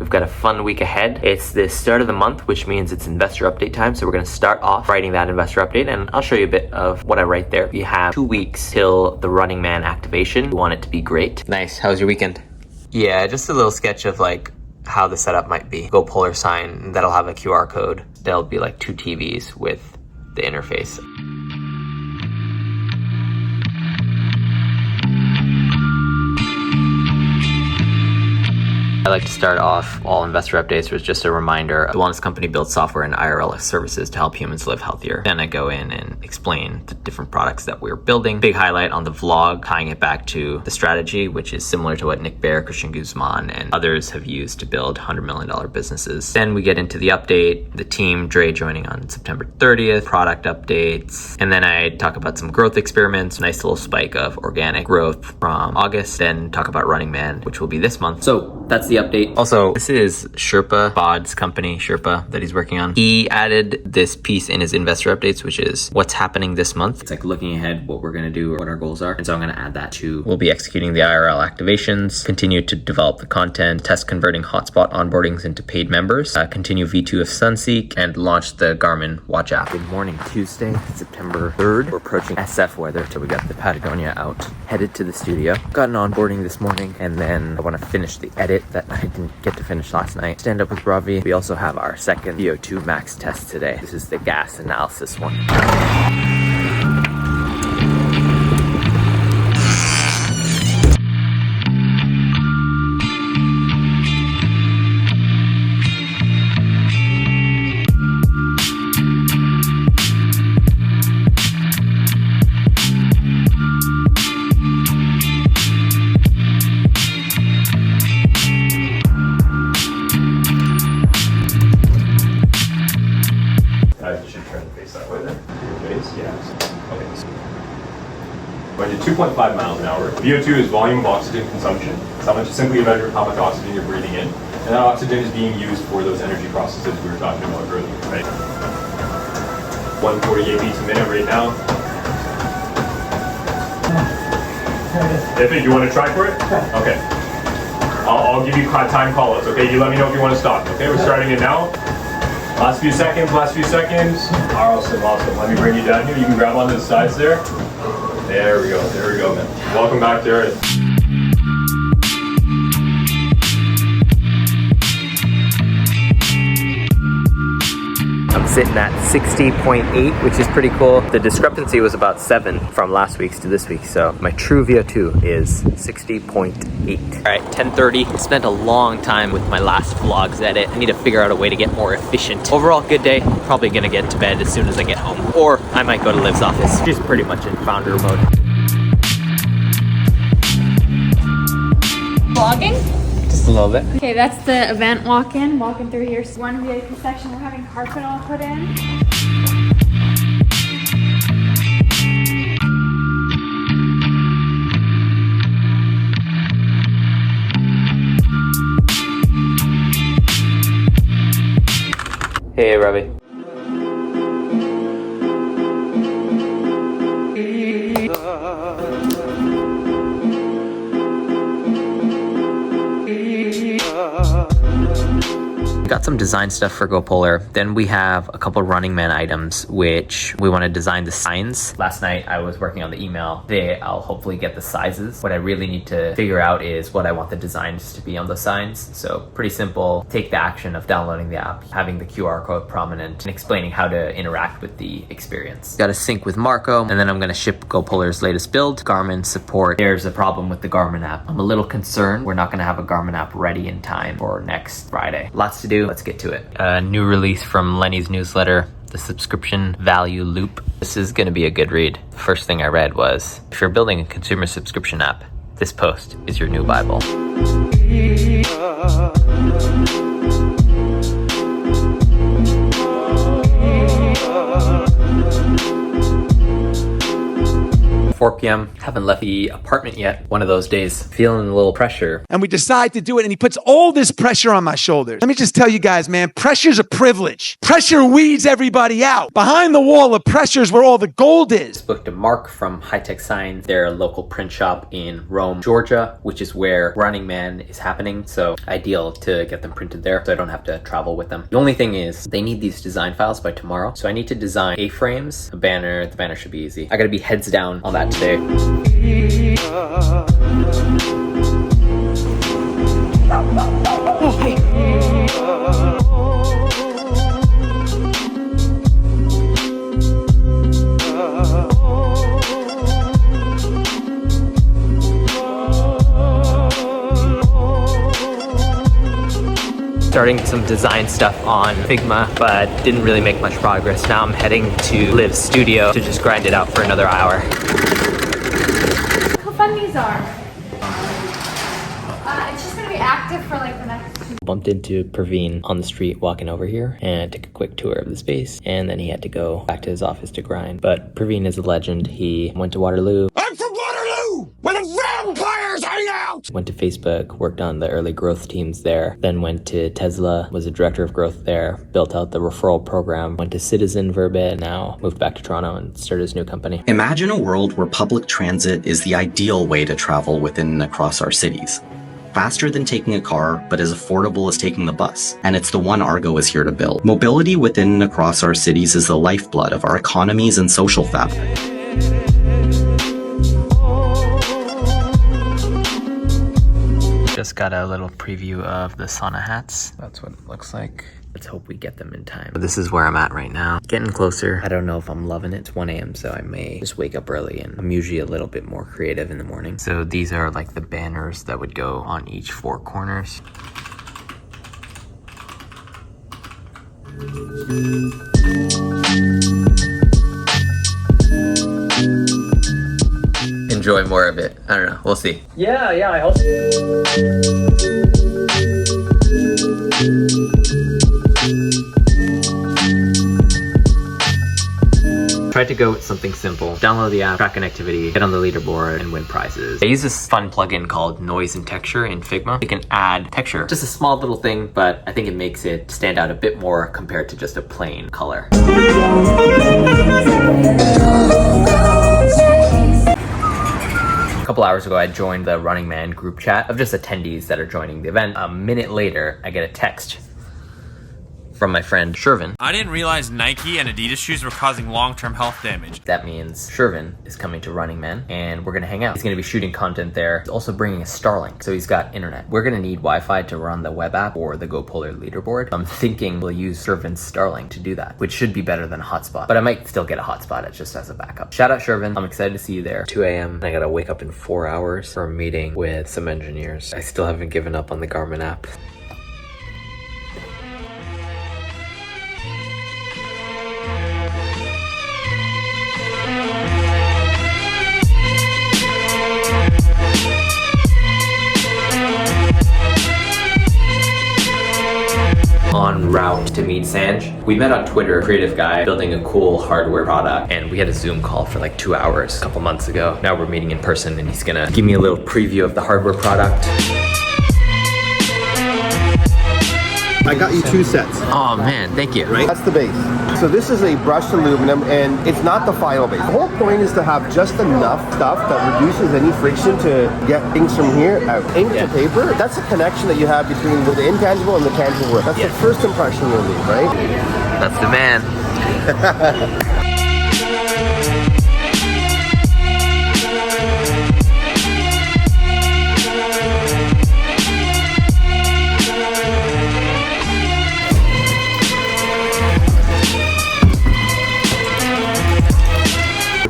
We've got a fun week ahead. It's the start of the month, which means it's investor update time. So we're going to start off writing that investor update, and I'll show you a bit of what I write there. We have 2 weeks till the Running Man activation. We want it to be great. Nice. How was your weekend? Yeah, just a little sketch of like how the setup might be. GoPolar sign that'll have a QR code. There'll be like 2 TVs with the interface. I like to start off all investor updates with just a reminder. The wellness company builds software and IRL services to help humans live healthier. Then I go in and explain the different products that we're building. Big highlight on the vlog, tying it back to the strategy, which is similar to what Nick Bear, Christian Guzman, and others have used to build $100 million businesses. Then we get into the update, the team, Dre joining on September 30th, product updates. And then I talk about some growth experiments, nice little spike of organic growth from August. Then talk about Running Man, which will be this month. So that's the update. Also, this is Sherpa, Bod's company, Sherpa, that he's working on. He added this piece in his investor updates, which is what's happening this month. It's like looking ahead, what we're going to do, or what our goals are. And so I'm going to add that to, we'll be executing the IRL activations, continue to develop the content, test converting Hotspot onboardings into paid members, continue V2 of SunSeek, and launch the Garmin watch app. Good morning, Tuesday, September 3rd. We're approaching SF weather, so we got the Patagonia out, headed to the studio. Got an onboarding this morning, and then I want to finish the edit that I didn't get to finish last night. Stand up with Ravi. We also have our second VO2 max test today. This is the gas analysis one. Going to 2.5 miles an hour. VO2 is volume of oxygen consumption. It's simply a measure of how much oxygen you're breathing in. And that oxygen is being used for those energy processes we were talking about earlier, right? 148 beats a minute right now. If you want to try for it? Okay. I'll give you time call-outs, okay? You let me know if you want to stop, okay? We're starting it now. Last few seconds. Awesome. Let me bring you down here. You can grab onto the sides there. There we go, man. Welcome back there. I'm sitting at 60.8, which is pretty cool. The discrepancy was about 7 from last week's to this week, so my true VO2 is 60.8. All right, 10:30. Spent a long time with my last vlog's edit. I need to figure out a way to get more efficient. Overall, good day. Probably gonna get to bed as soon as I get home, or I might go to Liv's office. She's pretty much in founder mode. Vlogging? Just a little bit. Okay, that's the event walking through here. So one VIP section, we're having carpet all put in. Hey, Ravi. We got some design stuff for GoPolar. Then we have a couple Running Man items, which we want to design the signs. Last night I was working on the email. Today I'll hopefully get the sizes. What I really need to figure out is what I want the designs to be on the signs. So pretty simple. Take the action of downloading the app, having the QR code prominent, and explaining how to interact with the experience. Got to sync with Marco, and then I'm going to ship GoPolar's latest build, Garmin support. There's a problem with the Garmin app. I'm a little concerned we're not going to have a Garmin app ready in time for next Friday. Lots to do. Let's get to it. A new release from Lenny's newsletter, the subscription value loop. This is going to be a good read. The first thing I read was, if you're building a consumer subscription app, this post is your new Bible. 4 p.m. Haven't left the apartment yet. One of those days. Feeling a little pressure. And we decide to do it, and he puts all this pressure on my shoulders. Let me just tell you guys, man, pressure's a privilege. Pressure weeds everybody out. Behind the wall of pressure is where all the gold is. Booked a Mark from High Tech Signs, their local print shop in Rome, Georgia, which is where Running Man is happening. So ideal to get them printed there so I don't have to travel with them. The only thing is they need these design files by tomorrow. So I need to design A-frames, a banner. The banner should be easy. I gotta be heads down on that today. Starting some design stuff on Figma, but didn't really make much progress. Now I'm heading to Liv's studio to just grind it out for another hour. Look how fun these are. It's just gonna be active for like the next 2 Bumped into Praveen on the street walking over here and took a quick tour of the space, and then he had to go back to his office to grind. But Praveen is a legend. He went to Waterloo. I'm from Waterloo, where the vampires hang out. Went to Facebook, worked on the early growth teams there, then went to Tesla, was a director of growth there, built out the referral program, went to Citizen for a bit, now moved back to Toronto and started his new company. Imagine a world where public transit is the ideal way to travel within and across our cities. Faster than taking a car, but as affordable as taking the bus. And it's the one Argo is here to build. Mobility within and across our cities is the lifeblood of our economies and social fabric. Just got a little preview of the sauna hats. That's what it looks like. Let's hope we get them in time. This is where I'm at right now. Getting closer. I don't know if I'm loving it. It's 1 a.m. so I may just wake up early, and I'm usually a little bit more creative in the morning. So these are like the banners that would go on each 4 corners. Enjoy more of it. I don't know. We'll see. Yeah, I hope. Tried to go with something simple. Download the app, track an activity, get on the leaderboard, and win prizes. I use this fun plugin called Noise and Texture in Figma. You can add texture. Just a small little thing, but I think it makes it stand out a bit more compared to just a plain color. A couple hours ago, I joined the Running Man group chat of just attendees that are joining the event. A minute later, I get a text from my friend Shervin. I didn't realize Nike and Adidas shoes were causing long-term health damage. That means Shervin is coming to Running Man, and we're gonna hang out. He's gonna be shooting content there. He's also bringing a Starlink, so he's got internet. We're gonna need Wi-Fi to run the web app or the GoPolar leaderboard. I'm thinking we'll use Shervin's Starlink to do that, which should be better than Hotspot, but I might still get a Hotspot just as a backup. Shout out Shervin. I'm excited to see you there. 2 a.m. I gotta wake up in 4 hours for a meeting with some engineers. I still haven't given up on the Garmin app. En route to meet Sanj. We met on Twitter, creative guy building a cool hardware product, and we had a Zoom call for like 2 hours a couple months ago. Now we're meeting in person, and he's gonna give me a little preview of the hardware product. I got you 2 sets. Oh man, thank you. Right? That's the base. So this is a brushed aluminum, and it's not the final base. The whole point is to have just enough stuff that reduces any friction to get things from here out. Ink to paper, that's a connection that you have between the intangible and the tangible work. That's the first impression you'll leave, right? That's the man.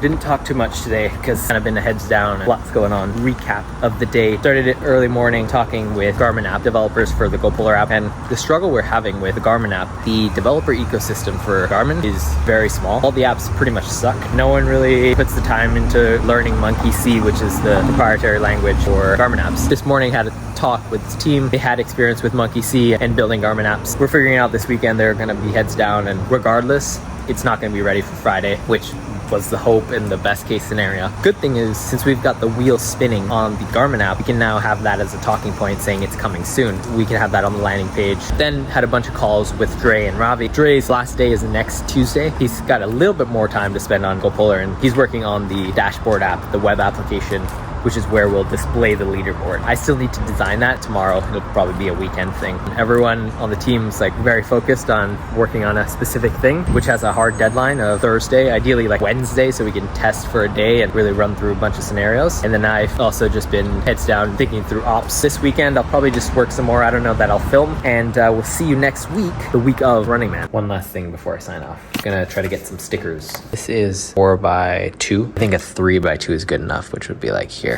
Didn't talk too much today because kind of been a heads down and lots going on. Recap of the day. Started it early morning talking with Garmin app developers for the GoPolar app, and the struggle we're having with the Garmin app, the developer ecosystem for Garmin is very small. All the apps pretty much suck. No one really puts the time into learning Monkey C, which is the proprietary language for Garmin apps. This morning had a talk with the team. They had experience with Monkey C and building Garmin apps. We're figuring out this weekend they're going to be heads down, and regardless, it's not going to be ready for Friday, which was the hope and the best case scenario. Good thing is, since we've got the wheel spinning on the Garmin app, we can now have that as a talking point saying it's coming soon. We can have that on the landing page. Then had a bunch of calls with Dre and Ravi. Dre's last day is next Tuesday. He's got a little bit more time to spend on GoPolar, and he's working on the dashboard app, the web application, which is where we'll display the leaderboard. I still need to design that tomorrow. It'll probably be a weekend thing. Everyone on the team's like very focused on working on a specific thing, which has a hard deadline of Thursday, ideally like Wednesday, so we can test for a day and really run through a bunch of scenarios. And then I've also just been heads down thinking through ops. This weekend, I'll probably just work some more. I don't know that I'll film. And we'll see you next week, the week of Running Man. One last thing before I sign off. I'm gonna try to get some stickers. This is 4x2. I think a 3x2 is good enough, which would be like here.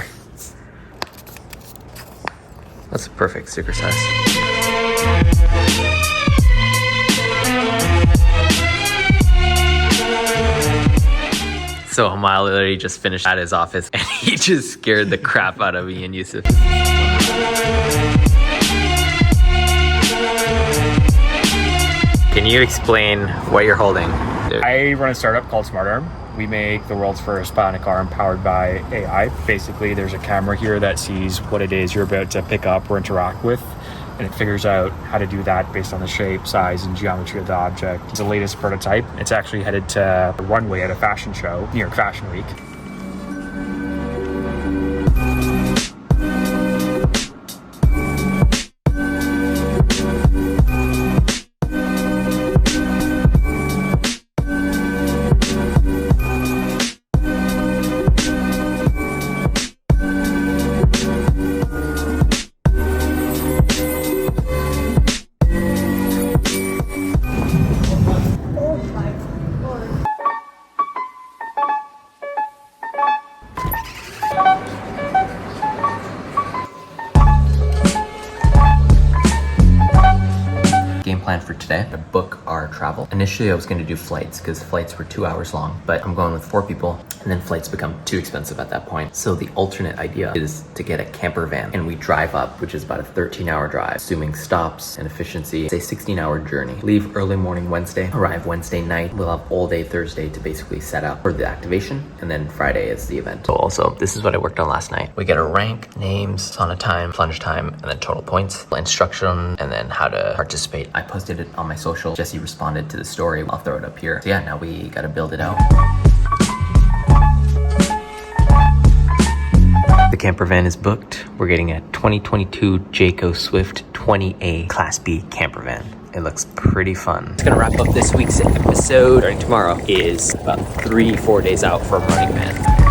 That's a perfect sticker size. So Hamal literally just finished at his office and he just scared the crap out of me and Yusuf. Can you explain what you're holding? I run a startup called SmartArm. We make the world's first bionic arm powered by AI. Basically, there's a camera here that sees what it is you're about to pick up or interact with, and it figures out how to do that based on the shape, size, and geometry of the object. It's the latest prototype. It's actually headed to a runway at a fashion show, New York Fashion Week. Game plan for today, to book our travel. Initially, I was going to do flights because flights were 2 hours long, but I'm going with 4 people and then flights become too expensive at that point. So the alternate idea is to get a camper van and we drive up, which is about a 13-hour drive, assuming stops and efficiency. It's a 16-hour journey. Leave early morning Wednesday, arrive Wednesday night. We'll have all day Thursday to basically set up for the activation, and then Friday is the event. So also, this is what I worked on last night. We get a rank, names, sauna time, plunge time, and then total points, instruction, and then how to participate. I posted it on my social. Jesse responded to the story. I'll throw it up here. So yeah, now we gotta build it out. The camper van is booked. We're getting a 2022 Jayco Swift 20A Class B camper van. It looks pretty fun. It's gonna wrap up this week's episode. Starting tomorrow is about 3-4 days out from Running Man.